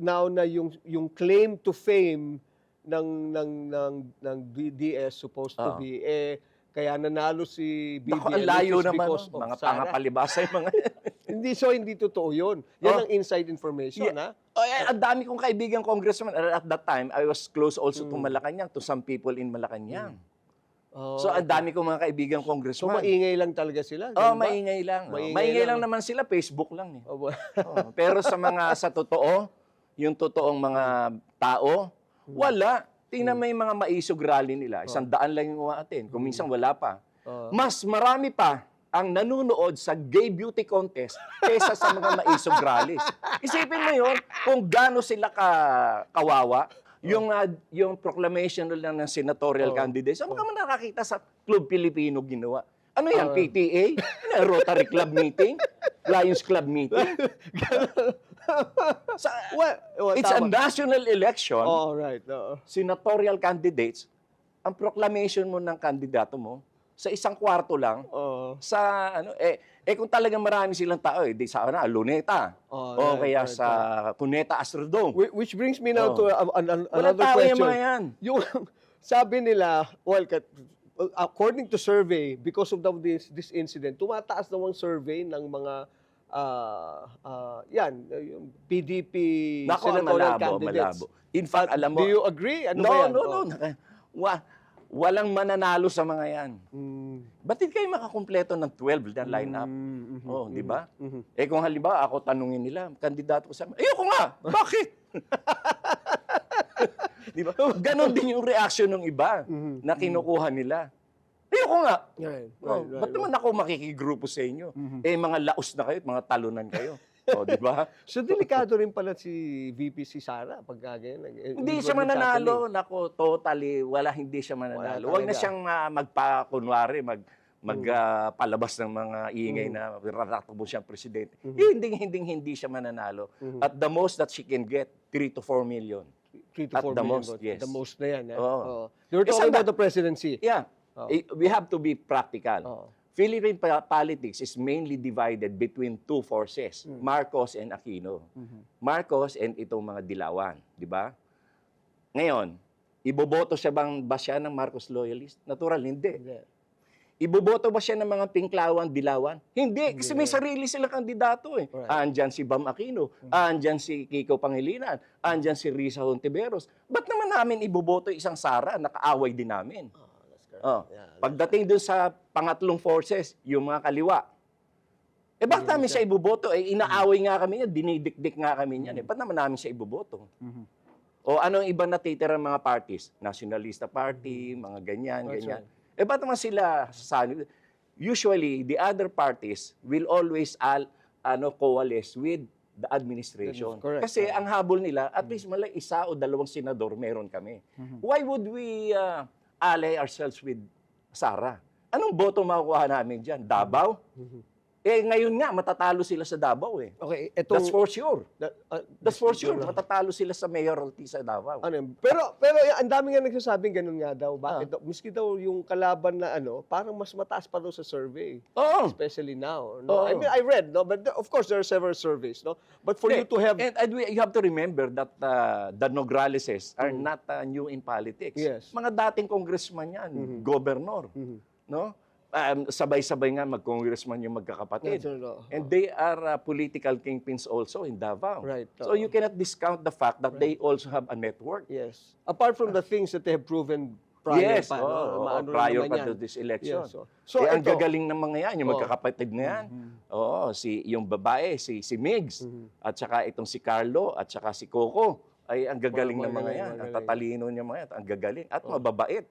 now na yung claim to fame ng DDS supposed to be kaya nanalo si Naku, BBM ang layo which is naman, because no? of Mga Sara. pangapalibasa yung mga... Hindi totoo yun. Yan ang inside information, ha? Oh, ang dami kong kaibigan congressman. At that time, I was close also to Malacanang, to some people in Malacanang. So, ang dami kong mga kaibigan So, congressman. maingay lang talaga sila? Oh, ganun ba? maingay lang. Maingay Lang lang. naman sila, Facebook lang eh. Oh, Pero sa totoo, yung totoong mga tao, wala. Tingnan mo yung mga maisog rally nila. 100 lang yung umaattend. Kung minsan wala pa. Mas marami pa ang nanunood sa gay beauty contest kaysa sa mga maisog rallies. Isipin mo yun, kung gaano sila kawawa, yung proclamation lang ng senatorial candidates, ang mga nakakita sa Club Pilipino ginawa. Ano yan, PTA? Rotary Club meeting? Lions Club meeting? It's a national election. oh, right. Senatorial candidates, ang proclamation mo ng kandidato mo, sa isang kwarto lang, sa kung talagang marami silang tao, di sa Luneta, o kaya sa Cuneta Astrodome. Which brings me now to another tao question. yung mga yan. Yung sabi nila, well, according to survey, because of this incident, tumataas daw ang survey ng mga yung PDP senatorial candidates. Malabo. In fact, alam mo... Do you agree? Ano ba yan? No. Walang mananalo sa mga yan. Ba't hindi kayo makakumpleto ng 12 na line-up? Di ba? Kung halimbawa, ako tanungin nila, kandidato ko sa... Ayoko nga! Bakit? Di ba? Ganon din yung reaction ng iba na kinukuha nila. Ayoko nga! Ba't naman ako makikigrupo sa inyo? Mga laos na kayo, mga talunan kayo. Di ba? So, delikado rin pala si VP si Sara pag ganyan. Hindi siya mananalo. Nako, totally, hindi siya mananalo. Huwag na siyang magpakunwari, magpalabas ng mga ingay na ratakbo siyang presidente. Hindi siya mananalo. At the most that she can get, 3 to 4 million. 3 to 4 At the million. most, yes. The most na yan. You're talking about the presidency. Yeah. We have to be practical. Philippine politics is mainly divided between two forces, Marcos and Aquino. Marcos and itong mga dilawan, di ba? Ngayon, iboboto ba siya ng Marcos loyalist? Natural, hindi. Iboboto ba siya ng mga pinklawan, dilawan? Hindi, kasi may sarili silang kandidato eh. Andyan si Bam Aquino, andyan si Kiko Pangilinan, andyan si Risa Hontiveros. Ba't naman namin iboboto isang Sara na kaaway din namin? Pagdating dun sa pangatlong forces, yung mga kaliwa, bakit namin siya iboboto? Inaaway nga kami yan, dinidikdik nga kami yan. Ba't naman namin siya iboboto? O ano iba natitira mga parties? Nationalista Party, mga ganyan. Ba't naman sila sasanib? Usually, the other parties will always coalesce with the administration. Kasi ang habol nila, at least malay 1 o 2 senador meron kami. Why would we ally ourselves with Sara? Anong boto makukuha namin dyan? Davao? Ngayon nga, matatalo sila sa Davao eh. Okay, That's for sure. That's for sure. Matatalo sila sa mayoralty sa Davao. Pero ang dami nga nagsasabing ganun nga daw. Bakit? Miski daw yung kalaban na parang mas mataas pa daw sa survey. Especially now. No? I mean, I read, no? But of course, there are several surveys. No? But for you to have... And you have to remember that the Nograleses are not new in politics. Yes. Mga dating congressman yan, governor. No? Sabay-sabay nga mag-congressman yung magkakapatid. And they are political kingpins also in Davao. Right. So you cannot discount the fact that they also have a network. Yes. Apart from the things that they have proven prior pa. Prior pa to this election. So ang gagaling ng mga yan, yung magkakapatid na yan. Yung babae, si Migs, at saka itong si Carlo, at saka si Coco, ay ang gagaling ng mga yan. Ang tatalino niya mga yan, ang gagaling, at mababait.